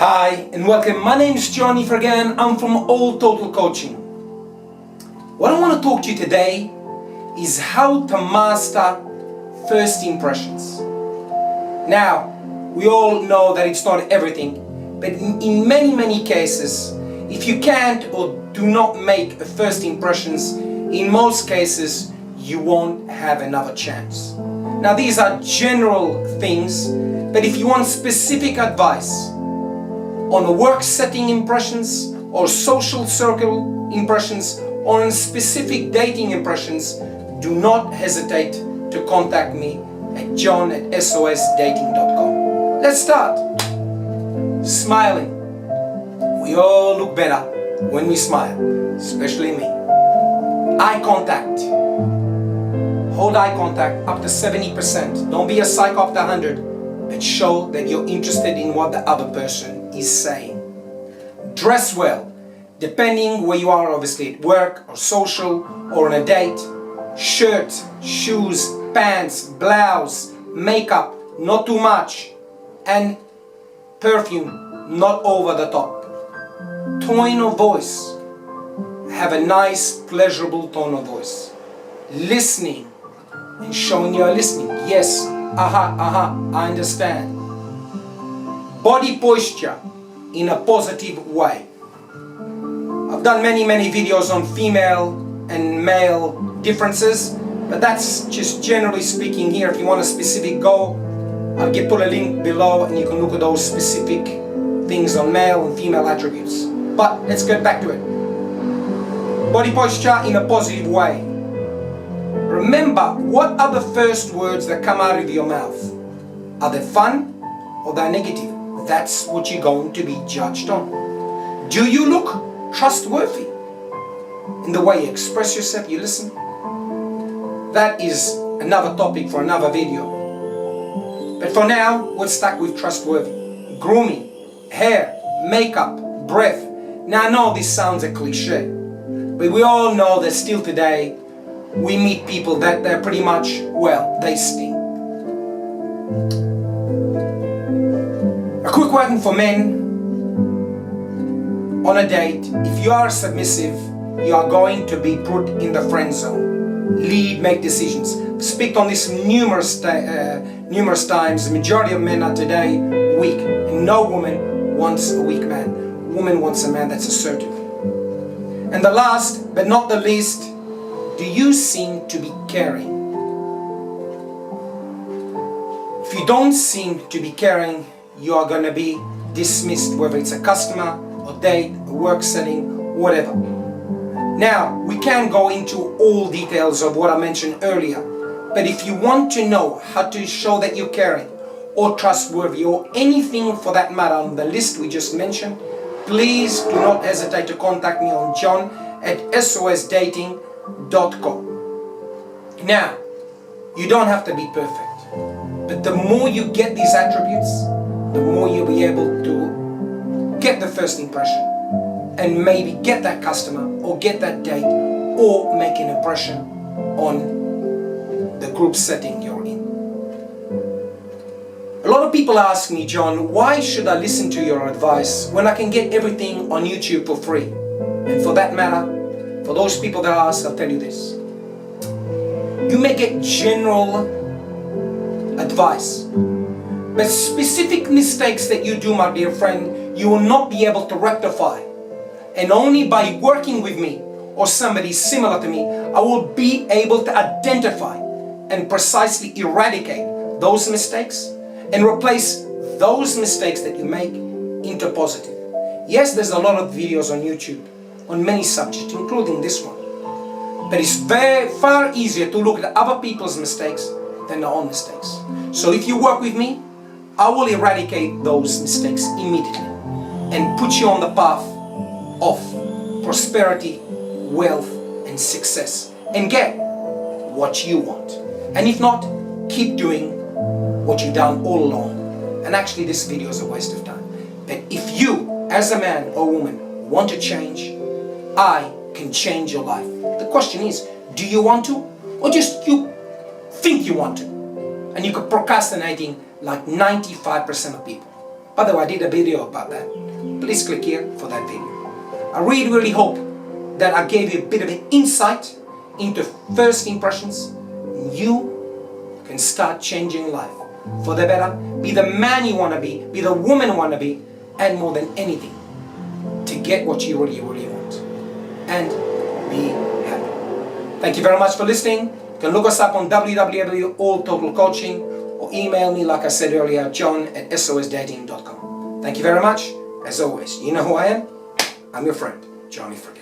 Hi and welcome. My name is Johnny Fergan. I'm from All Total Coaching. What I want to talk to you today is how to master first impressions. Now, we all know that it's not everything, but in many cases, if you can't or do not make a first impressions, in most cases, you won't have another chance. Now, these are general things, but if you want specific advice on work setting impressions or social circle impressions or on specific dating impressions, do not hesitate to contact me at john@sosdating.com. Let's start. Smiling. We all look better when we smile, especially me. Eye contact. Hold eye contact up to 70%. Don't be a psycho up to 100, but show that you're interested in what the other person is saying. Dress well, depending where you are, obviously at work or social or on a date. Shirt, shoes, pants, blouse, makeup, not too much, and perfume, not over the top. Tone of voice, have a nice, pleasurable tone of voice. Listening and showing you are listening. Yes, I understand. Body posture in a positive way. I've done many videos on female and male differences, but that's just generally speaking here. If you want a specific goal, I'll put a link below and you can look at those specific things on male and female attributes. But let's get back to it. Body posture in a positive way. Remember, what are the first words that come out of your mouth? Are they fun or they're negative? That's what you're going to be judged on. Do you look trustworthy in the way you express yourself, you listen? That is another topic for another video. But for now, we're stuck with trustworthy. Grooming, hair, makeup, breath. Now I know this sounds a cliche, but we all know that still today, we meet people that they're pretty much, well, they stink. A quick one for men. On a date, if you are submissive, you are going to be put in the friend zone. Lead, make decisions. Speak on this numerous times. The majority of men are today weak, and no woman wants a weak man. Woman wants a man that's assertive. And the last, but not the least, do you seem to be caring? If you don't seem to be caring, you are going to be dismissed, whether it's a customer, a date, a work setting, whatever. Now, we can't go into all details of what I mentioned earlier, but if you want to know how to show that you're caring or trustworthy or anything for that matter on the list we just mentioned, please do not hesitate to contact me on john@sosdating.com. Now, you don't have to be perfect, but the more you get these attributes, the more you'll be able to get the first impression and maybe get that customer or get that date or make an impression on the group setting you're in. A lot of people ask me, John, why should I listen to your advice when I can get everything on YouTube for free? And for that matter, for those people that ask, I'll tell you this. You may get general advice, but specific mistakes that you do, my dear friend, you will not be able to rectify. And only by working with me or somebody similar to me, I will be able to identify and precisely eradicate those mistakes and replace those mistakes that you make into positive. Yes, there's a lot of videos on YouTube on many subjects, including this one. But it's far easier to look at other people's mistakes than their own mistakes. So if you work with me, I will eradicate those mistakes immediately and put you on the path of prosperity, wealth, and success, and get what you want. And if not, keep doing what you've done all along. And actually, this video is a waste of time. But if you, as a man or woman, want to change, I can change your life. The question is, do you want to? Or just you think you want to? And you're procrastinating like 95% of people. By the way, I did a video about that. Please click here for that video. I really hope that I gave you a bit of an insight into first impressions. You can start changing life for the better. Be the man you want to be the woman you want to be, and more than anything, to get what you really want and be happy. Thank you very much for listening. You can look us up on www.alltotalcoaching or email me, like I said earlier, john@sosdating.com. Thank you very much. As always, you know who I am. I'm your friend, Johnny Friggin.